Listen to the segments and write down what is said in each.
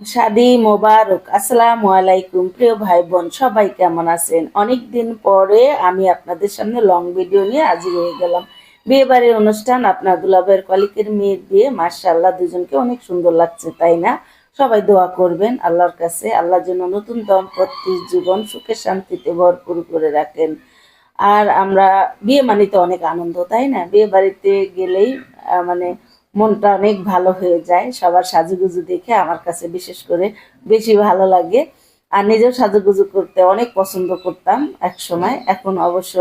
শাদি মোবারক। আসসালামু আলাইকুম প্রিয় ভাই বোন, সবাই কেমন আছেন? অনেক দিন পরে আমি আপনাদের সামনে লং ভিডিও নিয়ে হাজির হয়ে গেলাম। বিয়ে বাড়ির অনুষ্ঠান, আপনার দুলাভাইয়ের কলিকের মেয়ের বিয়ে। মাশাআল্লাহ, দুজনকে অনেক সুন্দর লাগছে, তাই না? সবাই দোয়া করবেন আল্লাহর কাছে, আল্লাহ যেন নতুন দম্পতির জীবন সুখে শান্তিতে ভরপুর করে রাখেন। আর আমরা বিয়ে মানে তো অনেক আনন্দ, তাই না? বিয়ে বাড়িতে গেলেই মানে মনটা অনেক ভালো হয়ে যায়। সবার সাজুগুজু দেখে আমার কাছে বিশেষ করে বেশি ভালো লাগে। আর নিজেও সাজুগুজু করতে অনেক পছন্দ করতাম এক সময়। এখন অবশ্য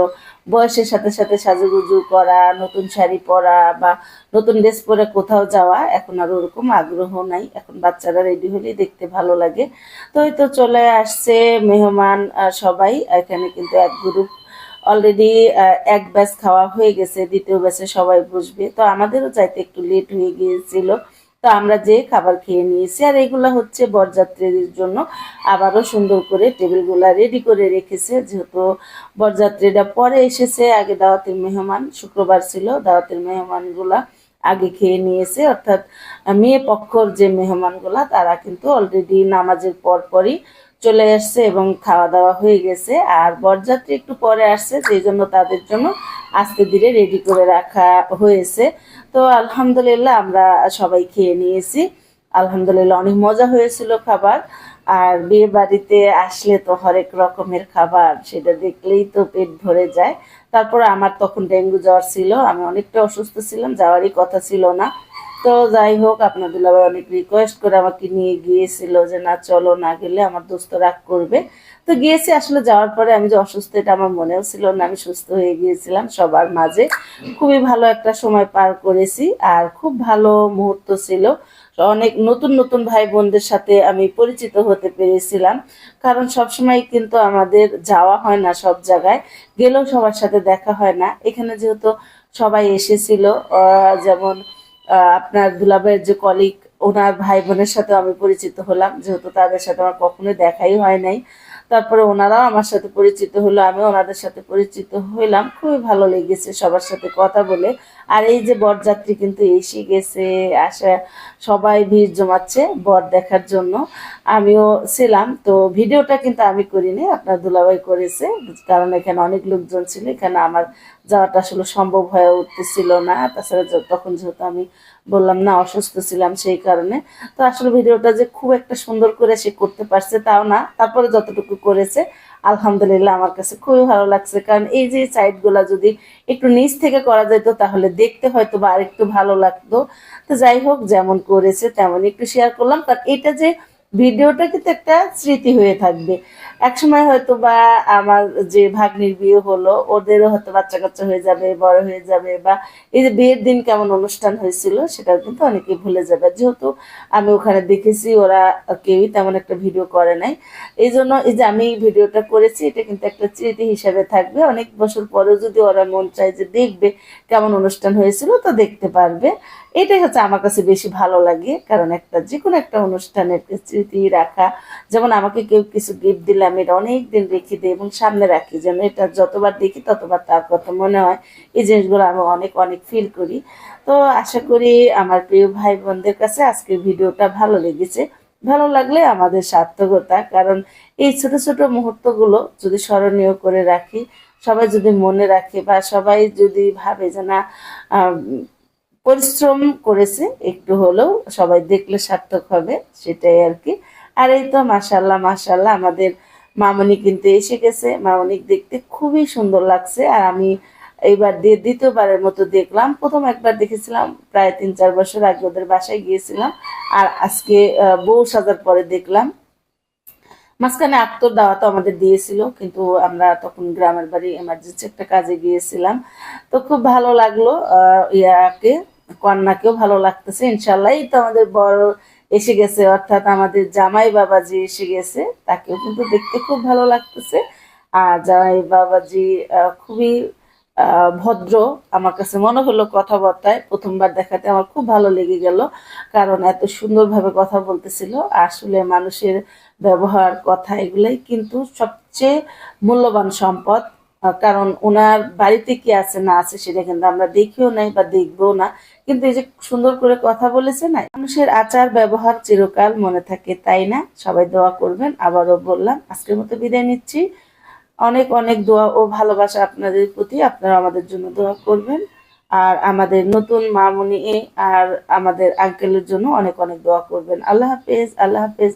বয়সের সাথে সাথে সাজুগুজু করা, নতুন শাড়ি পরা বা নতুন ড্রেস পরে কোথাও যাওয়া এখন আর ওরকম আগ্রহ নাই। এখন বাচ্চারা রেডি হলেই দেখতে ভালো লাগে। তো এই তো চলে আসছে মেহমান সবাই। এখানে কিন্তু এক গ্রুপ অলরেডি এক ব্যাচ খাওয়া হয়ে গেছে, দ্বিতীয় ব্যাচে সবাই বসবে। তো আমাদেরও যাইতে একটু লেট হয়ে গিয়েছিল, তো আমরা যে খাবার খেয়ে নিয়েছি। আর এগুলা হচ্ছে বরযাত্রীদের জন্য আবারও সুন্দর করে টেবিলগুলা রেডি করে রেখেছে, যেহেতু বরযাত্রীরা পরে এসেছে। আগে দাওয়াতের মেহমান, শুক্রবার ছিল, দাওয়াতের মেহমানগুলা আগে খেয়ে নিয়েছে। অর্থাৎ মেয়ে পক্ষর যে মেহমানগুলা তারা কিন্তু অলরেডি নামাজের পরপরই চলে আসছে এবং খাওয়া দাওয়া হয়ে গেছে। আর বরযাত্রী একটু পরে আসছে, সেই জন্য তাদের জন্য আস্তে ধীরে রেডি করে রাখা হয়েছে। তো আলহামদুলিল্লাহ আমরা সবাই খেয়ে নিয়েছি। আলহামদুলিল্লাহ অনেক মজা হয়েছিল খাবার। আর বিয়ে বাড়িতে আসলে তো হরেক রকমের খাবার, সেটা দেখলেই তো পেট ভরে যায়। তারপর আমার তখন ডেঙ্গু জ্বর ছিল, আমি অনেকটা অসুস্থ ছিলাম, যাওয়ারই কথা ছিল না। তো যাই হোক, আপনার দুলাভাই অনেক রিকোয়েস্ট করে আমাকে নিয়ে গিয়েছিল যে না চলো, না গেলে আমার দোস্ত রাগ করবে। তো গিয়েছি। আসলে যাওয়ার পরে আমি যে অসুস্থ এটা আমার মনেও ছিল না, আমি সুস্থ হয়ে গিয়েছিলাম সবার মাঝে। খুবই ভালো একটা সময় পার করেছি, আর খুব ভালো মুহূর্ত ছিল। অনেক নতুন নতুন ভাই বোনদের সাথে আমি পরিচিত হতে পেরেছিলাম, কারণ সবসময় কিন্তু আমাদের যাওয়া হয় না সব জায়গায়, গেলেও সবার সাথে দেখা হয় না। এখানে যেহেতু সবাই এসেছিল, যেমন আপনার দুলাভাইয়ের যে কলিগ, ওনার ভাই বোনের সাথে আমি পরিচিত হলাম, যেহেতু তাদের সাথে আমার কখনোই দেখাই হয় নাই। তারপরে ওনারাও আমার সাথে পরিচিত হলো, আমি ওনাদের সাথে পরিচিত হইলাম। খুবই ভালো লেগেছে সবার সাথে কথা বলে। আর এই যে বরযাত্রী কিন্তু এসে গেছে, আসা সবাই ভিড় জমাচ্ছে বর দেখার জন্য। আমিও ছিলাম। তো ভিডিওটা কিন্তু আমি করিনি, আপনার দুলাভাই করেছে, কারণ এখানে অনেক লোকজন ছিল। এখানে আমার যাওয়াটা আসলে সম্ভব হয়ে উঠতেছিল না। তাছাড়া তখন যেহেতু আমি বললাম না অসুস্থ ছিলাম, সেই কারণে। তো আসলে ভিডিওটা যে খুব একটা সুন্দর করে সে করতে পারছে তাও না, তারপরে যতটুকু করেছে আলহামদুলিল্লাহ আমার কাছে খুবই ভালো লাগছে। কারণ এই যে সাইডগুলা যদি একটু নিচ থেকে করা যেত তাহলে দেখতে হয়তো বা আরেকটু ভালো লাগতো। তো যাই হোক, যেমন করেছে তেমন একটু শেয়ার করলাম, কারণ এটা যে ভিডিওটা কিন্তু একটা স্মৃতি হয়ে থাকবে। একসময় হয়তো বা আমার যে ভাগ্নির বিয়ে হলো, ওদেরও হয়তো বাচ্চা কাচ্চা হয়ে যাবে, বড় হয়ে যাবে, বা এই যে বিয়ের দিন কেমন অনুষ্ঠান হয়েছিল সেটাও কিন্তু অনেকে ভুলে যাবে। যেহেতু আমি ওখানে দেখেছি ওরা কেউই তেমন একটা ভিডিও করে নাই, এই জন্য এই যে আমি ভিডিওটা করেছি, এটা কিন্তু একটা স্মৃতি হিসাবে থাকবে। অনেক বছর পরেও যদি ওরা মন চায় যে দেখবে কেমন অনুষ্ঠান হয়েছিল, তো দেখতে পারবে। এটাই হচ্ছে আমার কাছে বেশি ভালো লাগে, কারণ একটা যে কোনো একটা অনুষ্ঠানের স্মৃতি রাখা। যেমন আমাকে কেউ কিছু গিফট দিলে আমি এটা অনেক দিন রেখে দিই এবং সামনে রাখি, যেন এটা যতবার দেখি ততবার তার কথা মনে হয়। এই জিনিসগুলো আমি অনেক অনেক ফিল করি। তো আশা করি আমার প্রিয় ভাই বোনদের কাছে আজকের ভিডিওটা ভালো লেগেছে। ভালো লাগলে আমাদের সার্থকতা, কারণ এই ছোট ছোট মুহূর্তগুলো যদি স্মরণীয় করে রাখি, সবাই যদি মনে রাখে, বা সবাই যদি ভাবে যে না পরিশ্রম করেছে একটু হলেও, সবাই দেখলে সার্থক হবে, সেটাই আর কি। আর এই তো মাশাল্লাহ মাশাল্লাহ, আমাদের মামনি কিন্তু এসে গেছে। মামনি দেখতে খুবই সুন্দর লাগছে। আর আমি এইবার দ্বিতীয়বারের মতো দেখলাম। প্রথম একবার দেখেছিলাম প্রায় 3-4 বছর আগে, ওদের বাসায় গিয়েছিলাম। আর আজকে বউ সাজার পরে দেখলাম। মাঝখানে আক্তর দাওয়াতও আমাদের দিয়েছিল, কিন্তু আমরা তখন গ্রামের বাড়ি এমার্জেন্সি একটা কাজে গিয়েছিলাম। তো খুব ভালো লাগলো। ইয়াকে, কন্যাকেও ভালো লাগতেছে ইনশাল্লাহ। এই তো আমাদের বড় এসে গেছে, অর্থাৎ আমাদের জামাই বাবাজি এসে গেছে, তাকেও কিন্তু দেখতে খুব ভালো লাগতেছে। আর জামাই বাবাজি খুবই ভদ্র। আমার কাছে মনে হলো কথাবার্তায়, প্রথমবার দেখাতে আমার খুব ভালো লেগে গেল, কারণ এত সুন্দরভাবে কথা বলতেছিল। আসলে মানুষের ব্যবহার, কথা, এগুলাই কিন্তু সবচেয়ে মূল্যবান সম্পদ। কারণ ওনার বাড়িতে কি আছে না আছে সেটা কিন্তু আমরা দেখিও নাই বা দেখবো না, কিন্তু এই যে সুন্দর করে কথা বলেছে না, মানুষের আচার ব্যবহার চিরকাল মনে থাকে, তাই না? সবাই দোয়া করবেন। আবারও বললাম, আজকের মতো বিদায় নিচ্ছি। অনেক অনেক দোয়া ও ভালোবাসা আপনাদের প্রতি, আপনারা আমাদের জন্য দোয়া করবেন। আর আমাদের নতুন মামুনি আর আমাদের আঙ্কেলের জন্য অনেক অনেক দোয়া করবেন। আল্লাহ হাফেজ, আল্লাহ হাফেজ।